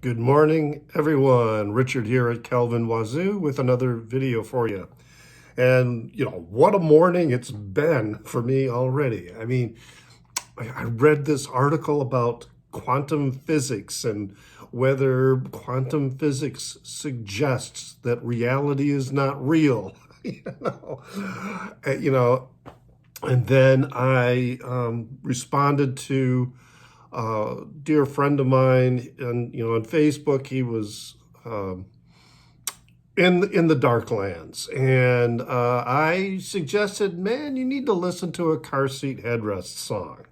Good morning, everyone. Richard here at Calvin Wazoo with another video for you. And, what a morning it's been for me already. I mean, I read this article about quantum physics and whether quantum physics suggests that reality is not real. you know, Uh, you know, and then I responded to dear friend of mine, and on Facebook, he was in the dark lands, and I suggested, man, you need to listen to a car seat headrest song.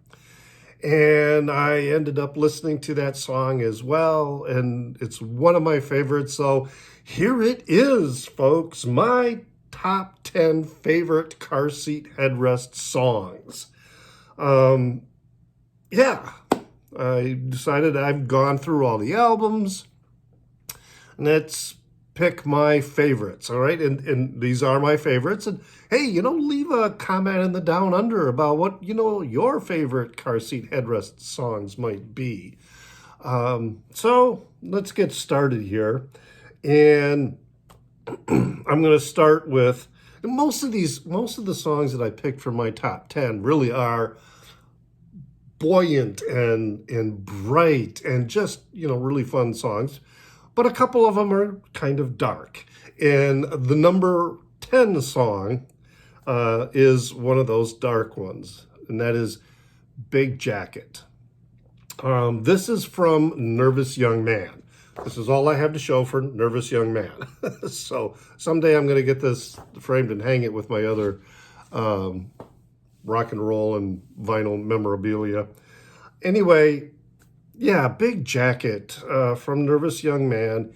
And I ended up listening to that song as well, and it's one of my favorites. So here it is, folks, my top 10 favorite car seat headrest songs. Yeah, I decided I've gone through all the albums. Let's pick my favorites, all right? And these are my favorites. And hey, leave a comment in the down under about what, your favorite car seat headrest songs might be. So let's get started here. And I'm going to start with most of the songs that I picked for my top 10 really are buoyant and bright and just, really fun songs. But a couple of them are kind of dark. And the number 10 song is one of those dark ones, and that is Big Jacket. This is from Nervous Young Man. This is all I have to show for Nervous Young Man. So someday I'm going to get this framed and hang it with my other rock and roll and vinyl memorabilia. Anyway, yeah, Big Jacket from Nervous Young Man.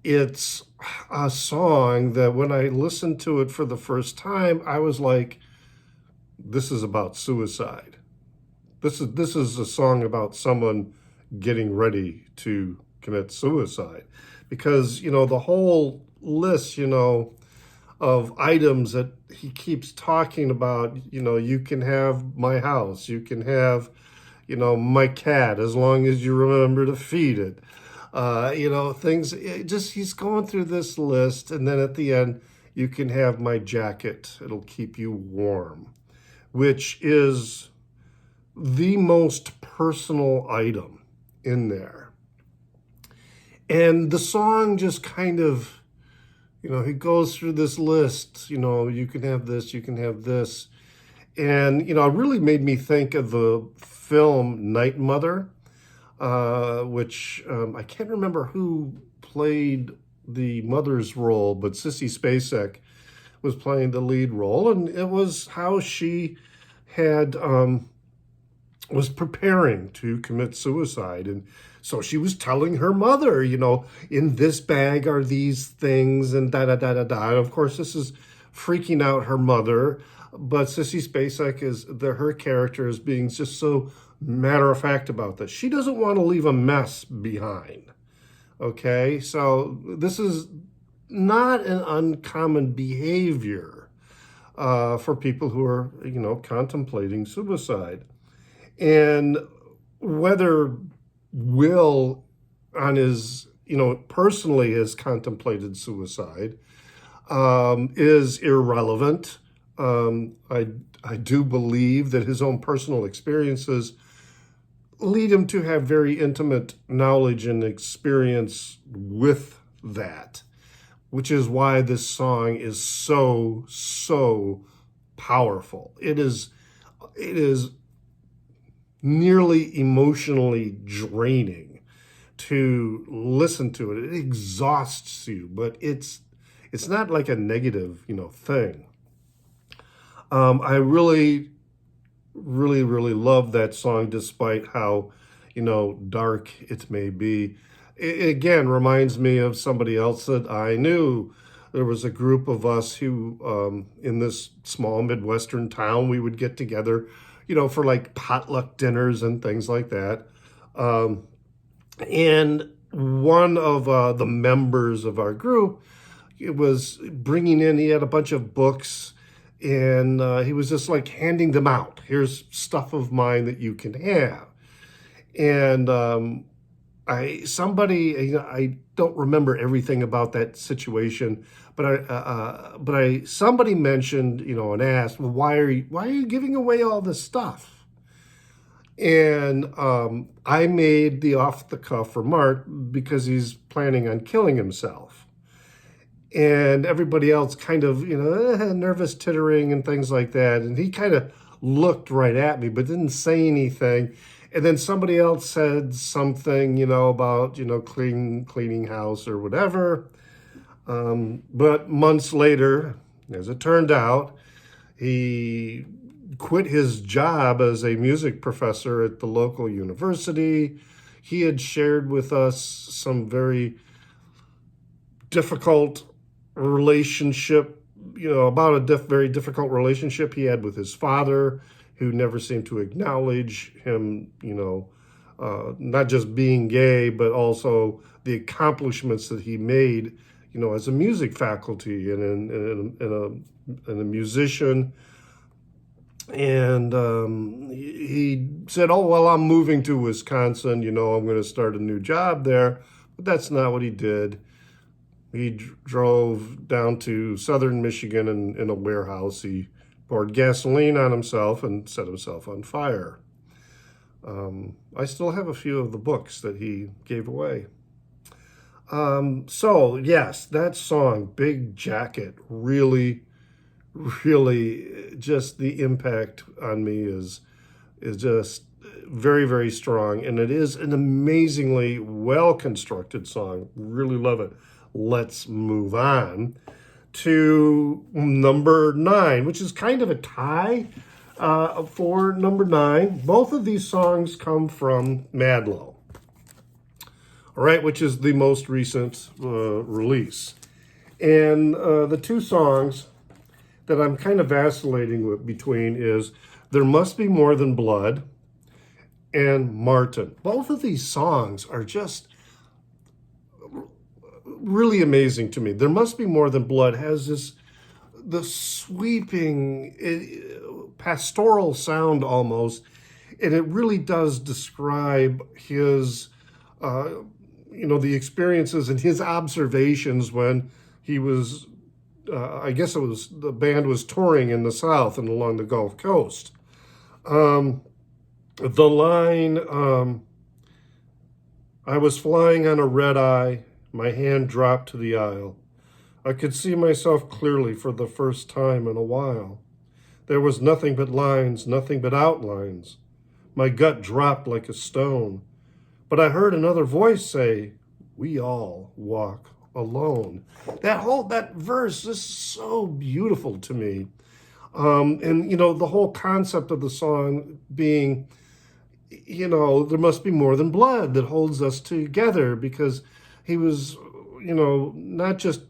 It's a song that when I listened to it for the first time, I was like, this is about suicide. This is a song about someone getting ready to commit suicide. Because, the whole list, of items that he keeps talking about, you can have my house, you can have, my cat, as long as you remember to feed it. Things, he's going through this list. And then at the end, you can have my jacket. It'll keep you warm, which is the most personal item in there. And the song just kind of, he goes through this list, you can have this, you can have this. And, it really made me think of the film Night Mother, which I can't remember who played the mother's role, but Sissy Spacek was playing the lead role. And it was how she had was preparing to commit suicide. And so she was telling her mother, in this bag are these things and da-da-da-da-da. And of course, this is freaking out her mother. But Sissy Spacek her character is being just so matter-of-fact about this. She doesn't want to leave a mess behind. Okay, so this is not an uncommon behavior for people who are, contemplating suicide. And whether Will on his, personally has contemplated suicide is irrelevant. I do believe that his own personal experiences lead him to have very intimate knowledge and experience with that, which is why this song is so, so powerful. It is nearly emotionally draining to listen to it. It exhausts you, but it's not like a negative, thing. I really, really, really love that song, despite how, dark it may be. It again reminds me of somebody else that I knew. There was a group of us who, in this small Midwestern town, we would get together, for like potluck dinners and things like that. And one of the members of our group, it was bringing in, he had a bunch of books, and he was just like handing them out. Here's stuff of mine that you can have. And I don't remember everything about that situation, but somebody mentioned, and asked, well, why are you giving away all this stuff? And I made the off the cuff remark because he's planning on killing himself. And everybody else kind of, nervous tittering and things like that. And he kind of looked right at me, but didn't say anything. And then somebody else said something, about, cleaning house or whatever. But months later, as it turned out, he quit his job as a music professor at the local university. He had shared with us some very difficult relationship, about a very difficult relationship he had with his father, who never seemed to acknowledge him, not just being gay, but also the accomplishments that he made, as a music faculty and a musician. And he said, oh, well, I'm moving to Wisconsin, I'm going to start a new job there. But that's not what he did. He drove down to southern Michigan in a warehouse. He poured gasoline on himself and set himself on fire. I still have a few of the books that he gave away. So, yes, that song, Big Jacket, really, really, just the impact on me is just very, very strong. And it is an amazingly well-constructed song. Really love it. Let's move on to number 9, which is kind of a tie for number 9. Both of these songs come from Madlow, all right, which is the most recent release. And the two songs that I'm kind of vacillating between is There Must Be More Than Blood and Martin. Both of these songs are just really amazing to me. There Must Be More Than Blood has the sweeping pastoral sound almost, and it really does describe his, the experiences and his observations when he was, I guess it was, the band was touring in the South and along the Gulf Coast. The line, I was flying on a red eye, my hand dropped to the aisle. I could see myself clearly for the first time in a while. There was nothing but lines, nothing but outlines. My gut dropped like a stone. But I heard another voice say, we all walk alone. That verse is so beautiful to me. And, the whole concept of the song being, there must be more than blood that holds us together, because he was, not just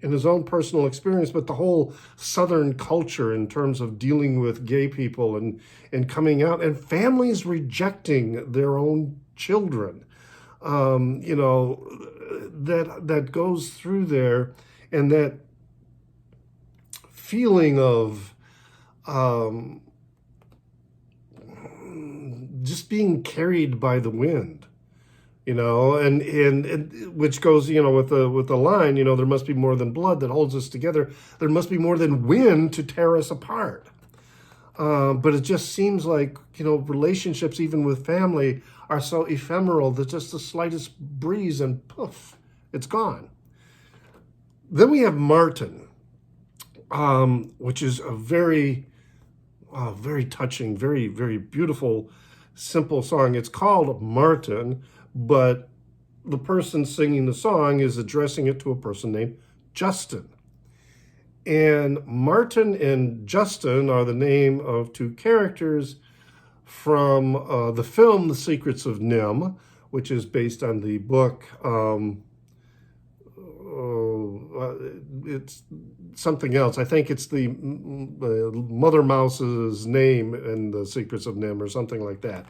in his own personal experience, but the whole Southern culture in terms of dealing with gay people and coming out, and families rejecting their own children, that goes through there, and that feeling of just being carried by the wind. And which goes, with the line, there must be more than blood that holds us together. There must be more than wind to tear us apart. But it just seems like, relationships, even with family, are so ephemeral that just the slightest breeze and poof, it's gone. Then we have Martin, which is a very, very touching, very, very beautiful, simple song. It's called Martin, but the person singing the song is addressing it to a person named Justin. And Martin and Justin are the name of two characters from the film The Secrets of NIMH, which is based on the book, it's something else. I think it's the Mother Mouse's name in The Secrets of NIMH or something like that.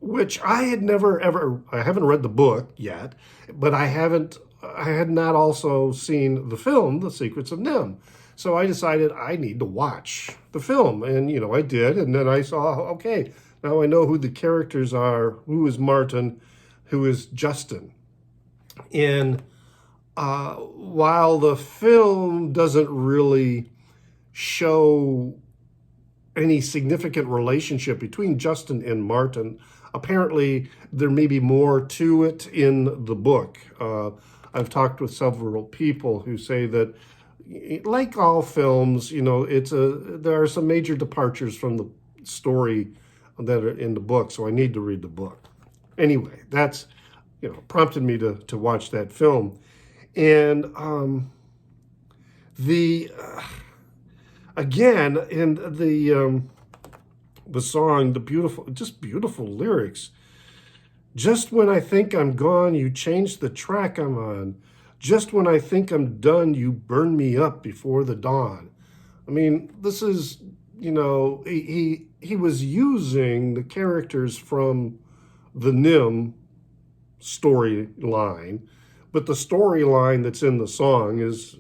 Which I had never ever, I haven't read the book yet, but I had not also seen the film, The Secrets of NIMH. So I decided I need to watch the film, and I did, and then I saw, okay, now I know who the characters are, who is Martin, who is Justin. And while the film doesn't really show any significant relationship between Justin and Martin, apparently there may be more to it in the book. I've talked with several people who say that, like all films, there are some major departures from the story that are in the book, so I need to read the book. Anyway, that's prompted me to watch that film. And the again, in the song, beautiful lyrics. Just when I think I'm gone, you change the track I'm on. Just when I think I'm done, you burn me up before the dawn. I mean, this is, he was using the characters from the Nim storyline, but the storyline that's in the song is,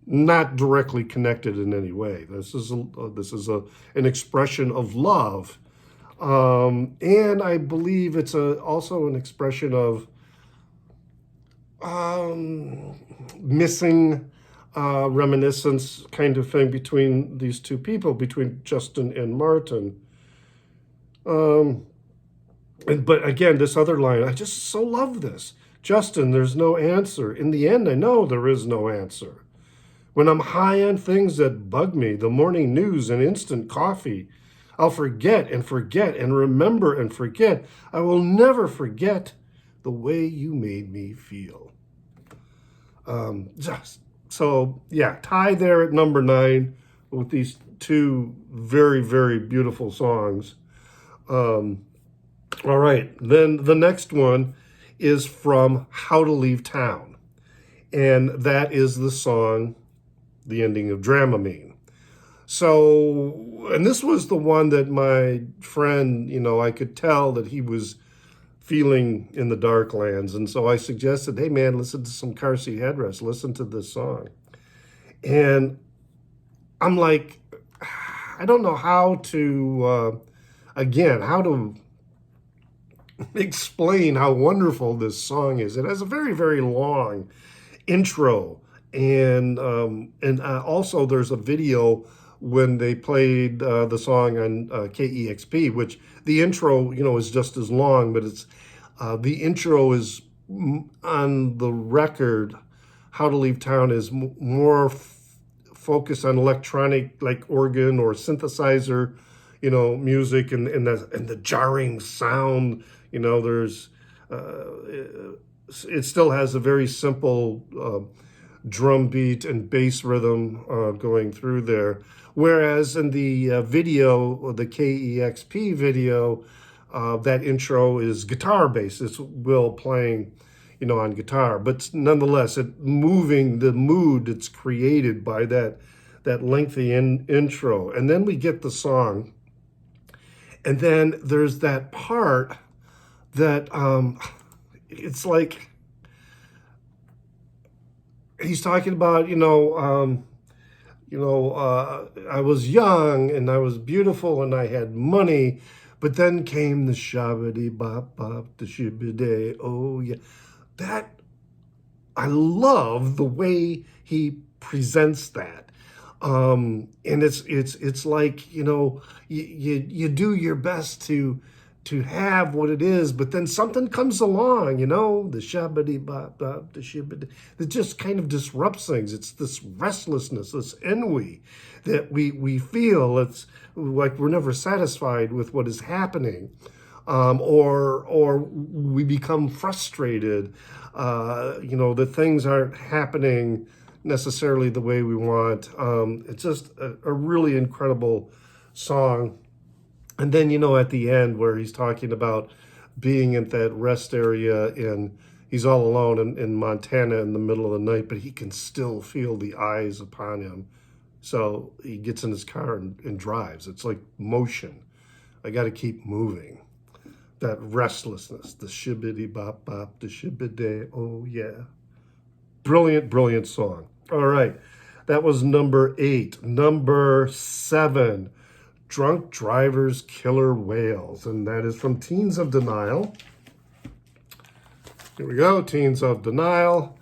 not directly connected in any way. This is an expression of love, and I believe it's also an expression of missing reminiscence kind of thing between these two people, between Justin and Martin. But again, this other line, I just so love this. Justin, there's no answer. In the end, I know there is no answer. When I'm high on things that bug me, the morning news and instant coffee, I'll forget and forget and remember and forget. I will never forget the way you made me feel. Tie there at number 9 with these two very, very beautiful songs. All right, then the next one is from How to Leave Town, and that is the song, the ending of Dramamine. So, and this was the one that my friend, I could tell that he was feeling in the Darklands. And so I suggested, hey man, listen to some car seat headrest, listen to this song. And I'm like, I don't know how to, how to explain how wonderful this song is. It has a very, very long intro. And also there's a video when they played the song on KEXP, which the intro, is just as long, but it's the intro is on the record. How to Leave Town is more focused on electronic, like organ or synthesizer, music and the jarring sound. There's it still has a very simple drum beat and bass rhythm going through there. Whereas in the video, the KEXP video, that intro is guitar based. It's Will playing, on guitar, but nonetheless, it moving the mood that's created by that lengthy intro. And then we get the song, and then there's that part that it's like he's talking about, I was young and I was beautiful and I had money, but then came the shabby bop bop, the shibby, oh yeah. That, I love the way he presents that. And it's like, you do your best to have what it is, but then something comes along, the shabbity bop bop, the shibbity, that just kind of disrupts things. It's this restlessness, this ennui that we feel. It's like we're never satisfied with what is happening, or we become frustrated, that things aren't happening necessarily the way we want. It's just a really incredible song. And then, at the end where he's talking about being at that rest area and he's all alone in Montana in the middle of the night, but he can still feel the eyes upon him. So he gets in his car and drives. It's like motion. I got to keep moving. That restlessness, the shibbity bop bop, the shibbity, oh yeah. Brilliant, brilliant song. All right. That was number 8. Number 7. Drunk Drivers, Killer Whales, and that is from Teens of Denial. Here we go, Teens of Denial,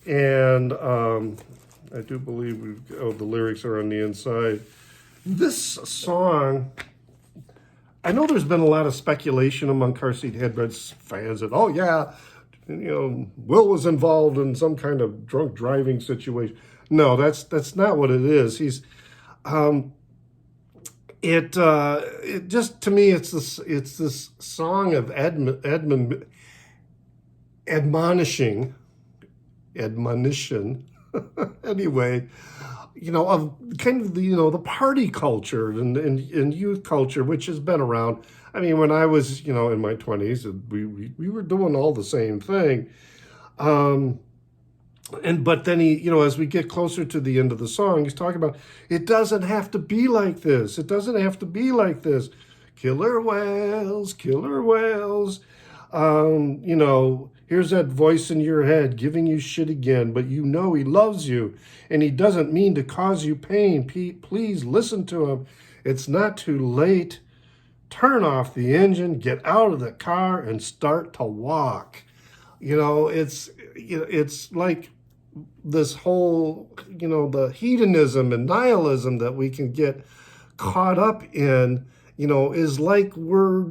and I do believe the lyrics are on the inside. This song, I know there's been a lot of speculation among Car Seat Headrest fans that, oh yeah, Will was involved in some kind of drunk driving situation. No, that's not what it is. He's it just, to me, it's this song of admonition anyway, of kind of the party culture and youth culture, which has been around. I mean, when I was in my 20s, we were doing all the same thing. But then he, as we get closer to the end of the song, he's talking about, it doesn't have to be like this. It doesn't have to be like this. Killer whales, killer whales. Here's that voice in your head giving you shit again, but he loves you and he doesn't mean to cause you pain. Please listen to him. It's not too late. Turn off the engine, get out of the car and start to walk. It's like this whole, the hedonism and nihilism that we can get caught up in, is like we're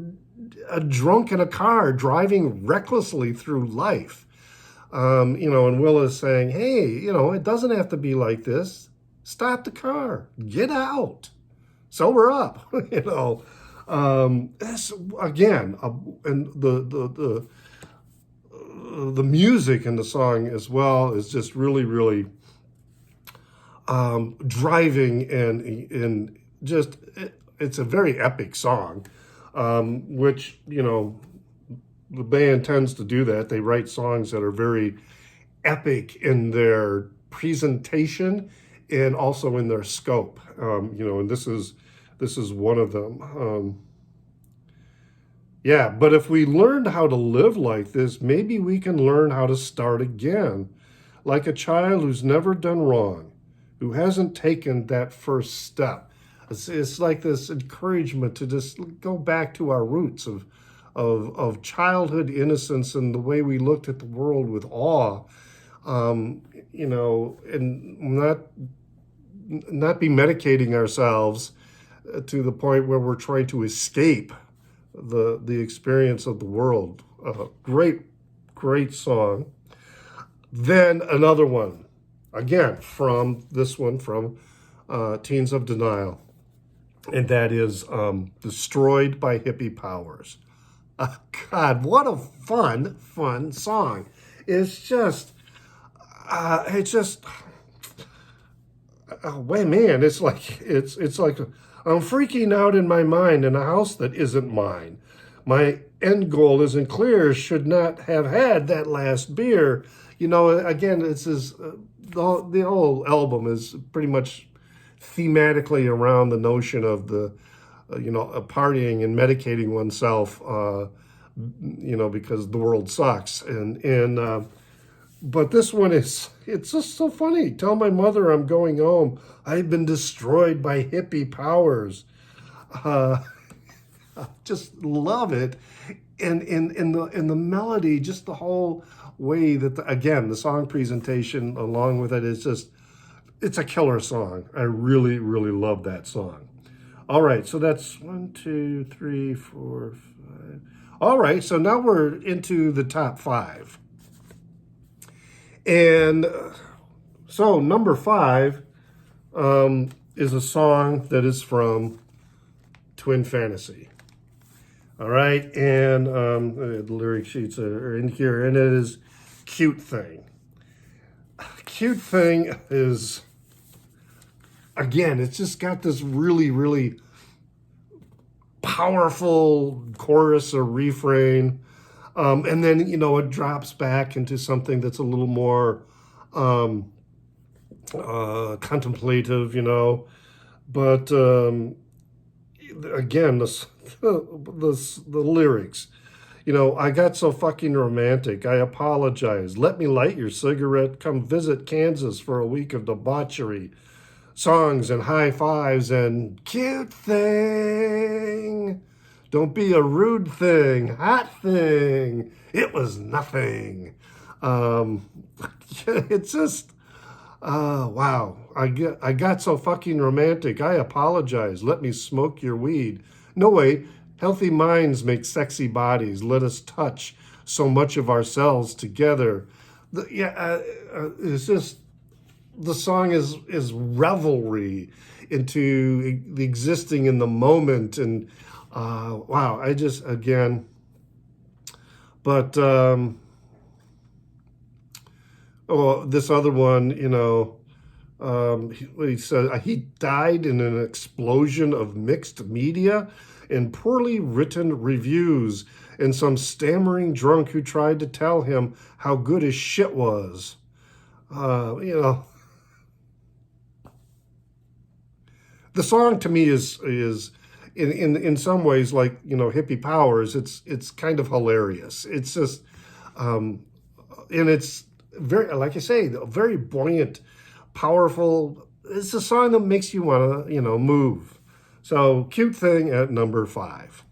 a drunk in a car driving recklessly through life. And Will is saying, hey, it doesn't have to be like this. Stop the car, get out, sober up, This, again, and the music in the song as well is just really, really driving and just, it's a very epic song, which, the band tends to do that. They write songs that are very epic in their presentation and also in their scope, and this is one of them. Yeah, but if we learned how to live like this, maybe we can learn how to start again, like a child who's never done wrong, who hasn't taken that first step. It's like this encouragement to just go back to our roots of childhood innocence and the way we looked at the world with awe, and not be medicating ourselves to the point where we're trying to escape the experience of the world. Great song. Then another one, again from Teens of Denial, and that is Destroyed by Hippie Powers. God, what a fun song. It's just oh man, it's like I'm freaking out in my mind in a house that isn't mine. My end goal isn't clear, should not have had that last beer. Again, it's the whole album is pretty much thematically around the notion of the, partying and medicating oneself, because the world sucks. But this one it's just so funny. Tell my mother I'm going home. I've been destroyed by hippie powers. I just love it. And in the melody, just the whole way that, the song presentation along with it is just, it's a killer song. I really, really love that song. All right, so that's 1, 2, 3, 4, 5. All right, so now we're into the top 5. And so number 5 is a song that is from Twin Fantasy. All right, and the lyric sheets are in here, and it is Cute Thing. Cute Thing is, again, it's just got this really, really powerful chorus or refrain. And then, it drops back into something that's a little more contemplative, But again, the lyrics, I got so fucking romantic. I apologize. Let me light your cigarette. Come visit Kansas for a week of debauchery. songs and high fives and cute thing. Don't be a rude thing, hot thing. It was nothing. Um, it's just, wow. I got so fucking romantic. I apologize. Let me smoke your weed. No way. Healthy minds make sexy bodies. Let us touch so much of ourselves together. It's just the song is revelry into the existing in the moment, and wow, I just again, but oh, this other one, he said he died in an explosion of mixed media and poorly written reviews, and some stammering drunk who tried to tell him how good his shit was. The song to me is in some ways like hippie powers. It's kind of hilarious. It's just and it's very, like I say, very buoyant, powerful. It's a song that makes you want to move. So cute thing at number 5.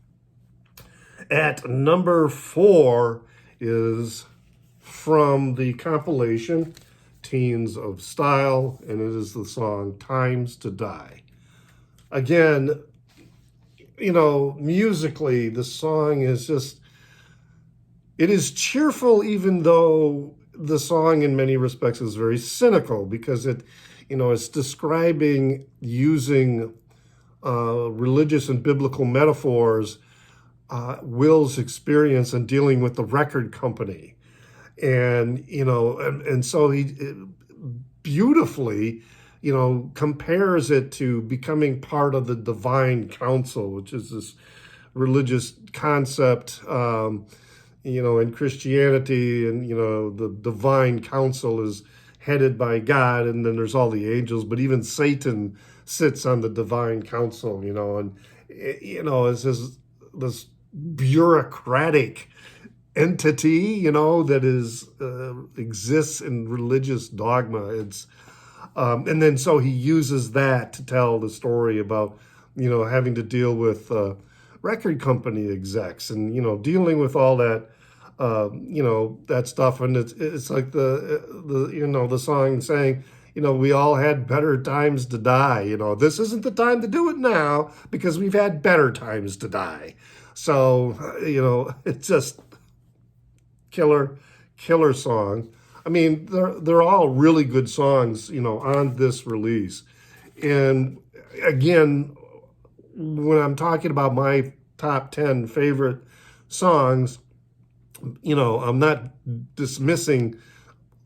At number 4 is from the compilation Teens of Style, and it is the song Times to Die. Again, musically, the song is just, it is cheerful, even though the song in many respects is very cynical, because it's describing using religious and biblical metaphors, Will's experience in dealing with the record company. And, and so he beautifully, compares it to becoming part of the divine council, which is this religious concept, in Christianity. And, the divine council is headed by God, and then there's all the angels, but even Satan sits on the divine council, and, it's this bureaucratic entity, that is exists in religious dogma. It's and then so he uses that to tell the story about having to deal with record company execs, and dealing with all that that stuff. And it's like the song saying, we all had better times to die. This isn't the time to do it now because we've had better times to die. So it's just killer song. I mean, they're all really good songs, on this release. And again, when I'm talking about my top 10 favorite songs, I'm not dismissing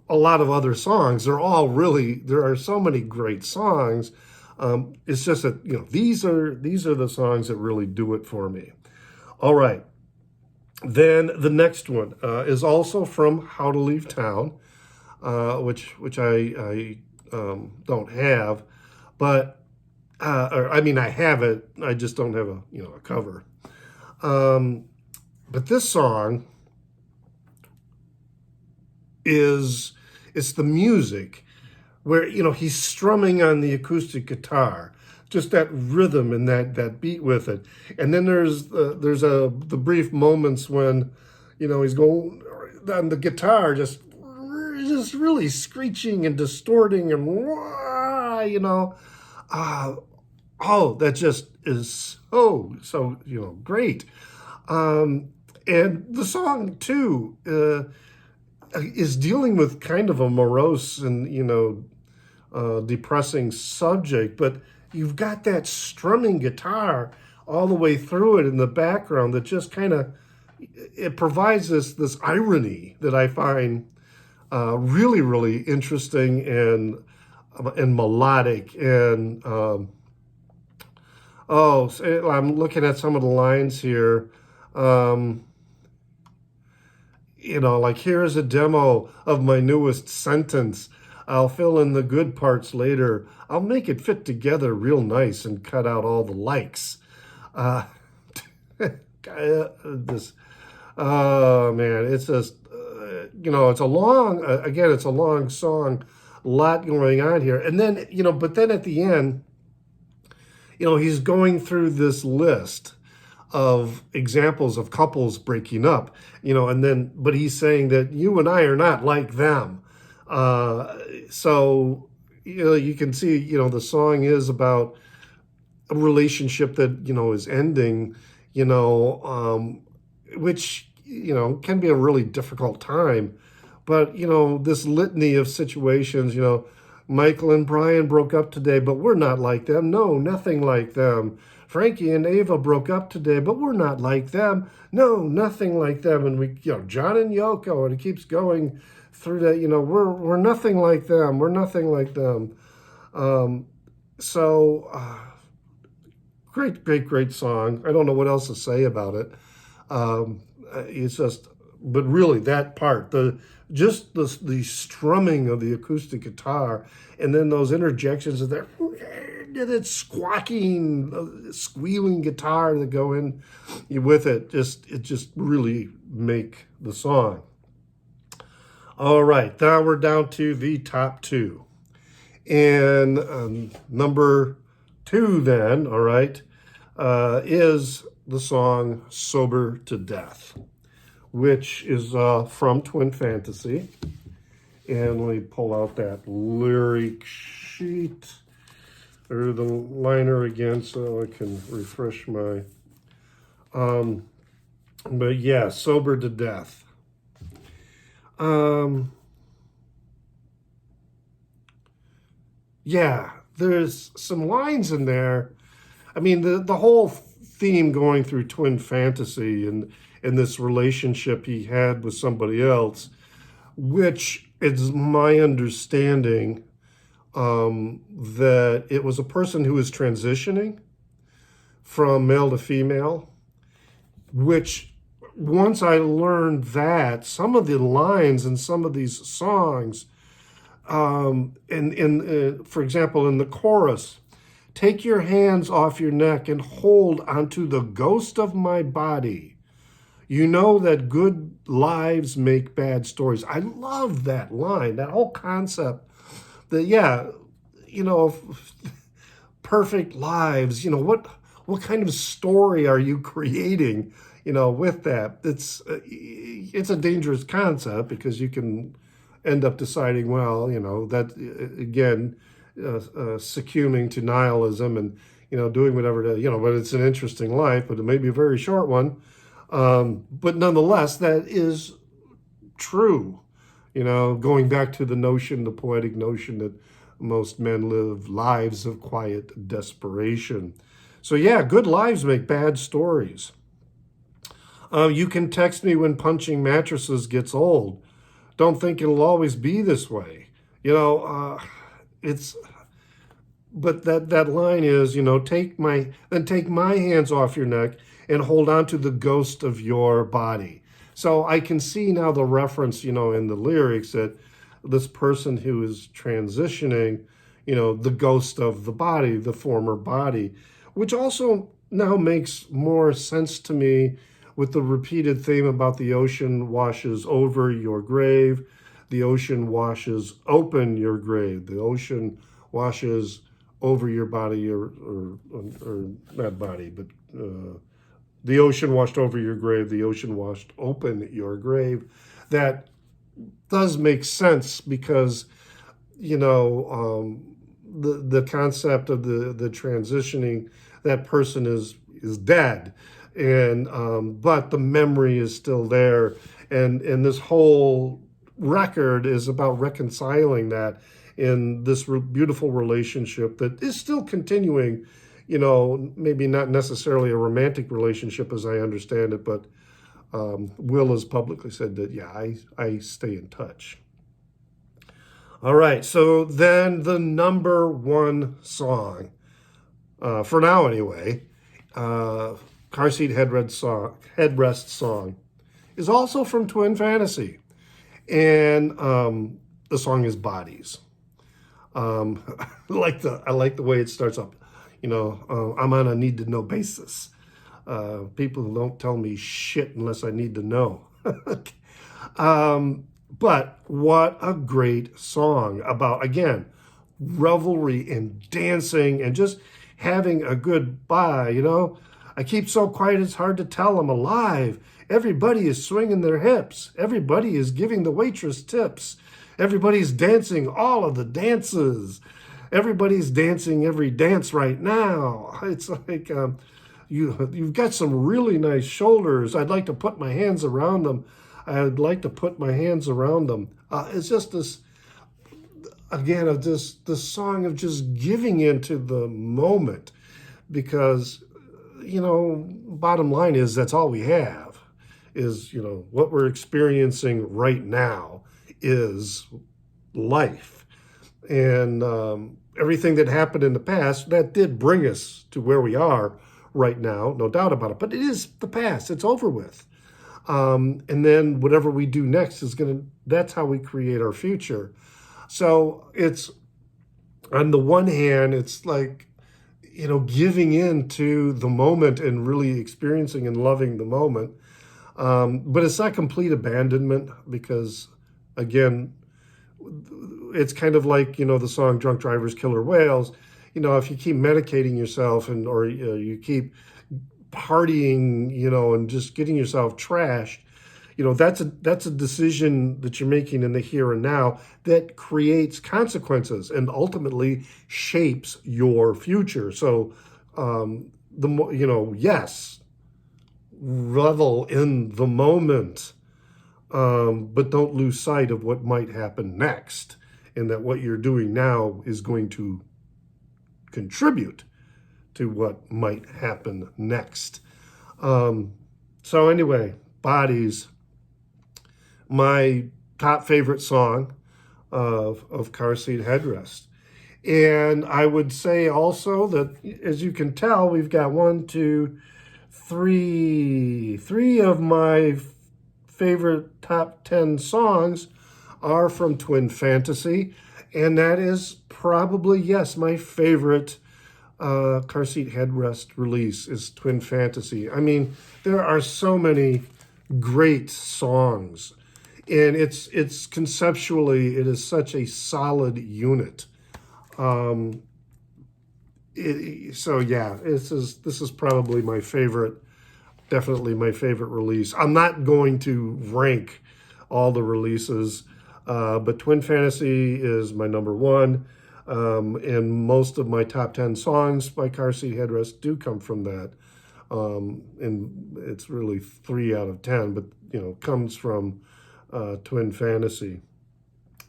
a lot of other songs. There are so many great songs. It's just that, these are the songs that really do it for me. All right. Then the next one is also from How to Leave Town, which I don't have, but I have it. I just don't have a cover. But this song it's the music where he's strumming on the acoustic guitar, just that rhythm and that beat with it. And then there's the brief moments when he's going on the guitar, just really screeching and distorting and that just is so great. And the song too is dealing with kind of a morose and depressing subject, but you've got that strumming guitar all the way through it in the background that just kind of, it provides this irony that I find really, really interesting and melodic. And I'm looking at some of the lines here. Like, here's a demo of my newest sentence. I'll fill in the good parts later. I'll make it fit together real nice and cut out all the likes. Oh man, it's just, it's a long song, a lot going on here. And then, but then at the end, he's going through this list of examples of couples breaking up, and then, but he's saying that you and I are not like them. So, you can see, the song is about a relationship that, is ending, which, can be a really difficult time. But, this litany of situations, Michael and Brian broke up today, but we're not like them. No, nothing like them. Frankie and Ava broke up today, but we're not like them. No, nothing like them. And we, John and Yoko, and it keeps going through that, we're nothing like them. We're nothing like them. So great, great, great song. I don't know what else to say about it. It's just, but really that part, the strumming of the acoustic guitar, and then those interjections of that squawking, squealing guitar that go in with it, just really make the song. All right, now we're down to the top two. And number two then, all right, is the song Sober to Death, which is from Twin Fantasy. And let me pull out that lyric sheet, or the liner again, so I can refresh my, but yeah, Sober to Death. Yeah, there's some lines in there. I mean, the whole theme going through Twin Fantasy and this relationship he had with somebody else, which is my understanding that it was a person who was transitioning from male to female, which once I learned that, some of the lines in some of these songs, for example, in the chorus, take your hands off your neck and hold onto the ghost of my body. You know that good lives make bad stories. I love that line, that whole concept that, perfect lives, what kind of story are you creating, with that? It's a dangerous concept because you can end up deciding, well, that again, succumbing to nihilism and, doing whatever to, but it's an interesting life, but it may be a very short one. But nonetheless, that is true, going back to the poetic notion that most men live lives of quiet desperation. So yeah, good lives make bad stories. You can text me when punching mattresses gets old. Don't think it'll always be this way. But that line is, take my hands off your neck and hold on to the ghost of your body. So I can see now the reference, in the lyrics that this person who is transitioning, the ghost of the body, the former body, which also now makes more sense to me with the repeated theme about the ocean washes over your grave, the ocean washes open your grave, the ocean washes over your body, or not body, but the ocean washed over your grave, the ocean washed open your grave. That does make sense because, the concept of the transitioning, that person is dead, and but the memory is still there, and this whole record is about reconciling that in this beautiful relationship that is still continuing, maybe not necessarily a romantic relationship as I understand it, but Will has publicly said that, yeah, I stay in touch. All right, so then the number one song, for now anyway, Car Seat Headrest song, is also from Twin Fantasy. And the song is Bodies. I like the way it starts up. I'm on a need to know basis. People don't tell me shit unless I need to know. But what a great song about, again, revelry and dancing and just having a good bye, you know. I keep so quiet it's hard to tell I'm alive. Everybody is swinging their hips. Everybody is giving the waitress tips. Everybody's dancing all of the dances. Everybody's dancing every dance right now. It's like you've got some really nice shoulders. I'd like to put my hands around them. I'd like to put my hands around them. It's just this, again, of this song of just giving into the moment, because, you know, bottom line is that's all we have is, you know, what we're experiencing right now is life. And everything that happened in the past, that did bring us to where we are right now, no doubt about it. But it is the past. It's over with. And then whatever we do next is that's how we create our future. So it's, on the one hand, it's like, you know, giving in to the moment and really experiencing and loving the moment. But it's not complete abandonment, because, again, it's kind of like, you know, the song Drunk Drivers, Killer Whales. You know, if you keep medicating yourself or you keep partying, you know, and just getting yourself trashed, you know, that's a decision that you're making in the here and now that creates consequences and ultimately shapes your future. So, the more, you know, yes, revel in the moment, but don't lose sight of what might happen next, and that what you're doing now is going to contribute to what might happen next. So anyway, Bodies, my top favorite song of Car Seat Headrest. And I would say also that, as you can tell, we've got three of my favorite top 10 songs are from Twin Fantasy. And that is probably, yes, my favorite Car Seat Headrest release is Twin Fantasy. I mean, there are so many great songs, and it's conceptually, it is such a solid unit. So yeah, this is probably my favorite, definitely my favorite release. I'm not going to rank all the releases, but Twin Fantasy is my number one. And most of my top 10 songs by Car Seat Headrest do come from that. And it's really 3 out of 10, but, you know, comes from Twin Fantasy.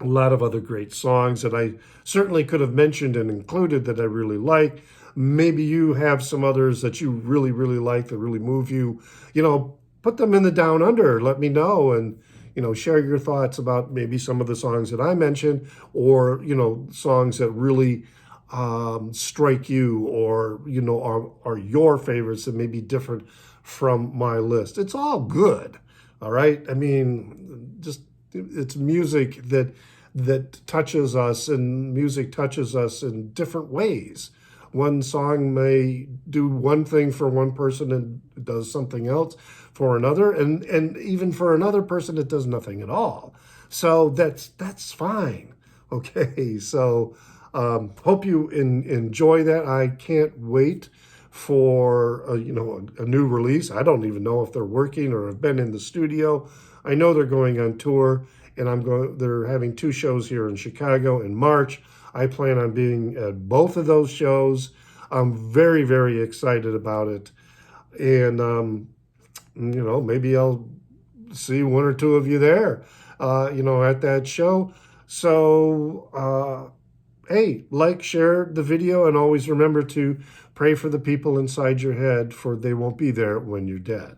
A lot of other great songs that I certainly could have mentioned and included that I really like. Maybe you have some others that you really, really like, that really move you. You know, put them in the Down Under. Let me know, and, you know, share your thoughts about maybe some of the songs that I mentioned, or, you know, songs that really strike you, or, you know, are your favorites that may be different from my list. It's all good, all right? I mean, just, it's music that touches us, and music touches us in different ways. One song may do one thing for one person and does something else for another, and even for another person it does nothing at all. So that's fine. Okay, so hope you enjoy that. I can't wait for a new release. I don't even know if they're working or have been in the studio. I know they're going on tour, and they're having 2 shows here in Chicago in March. I plan on being at both of those shows. I'm very, very excited about it. And, you know, maybe I'll see 1 or 2 of you there, you know, at that show. So, hey, like, share the video, and always remember to pray for the people inside your head, for they won't be there when you're dead.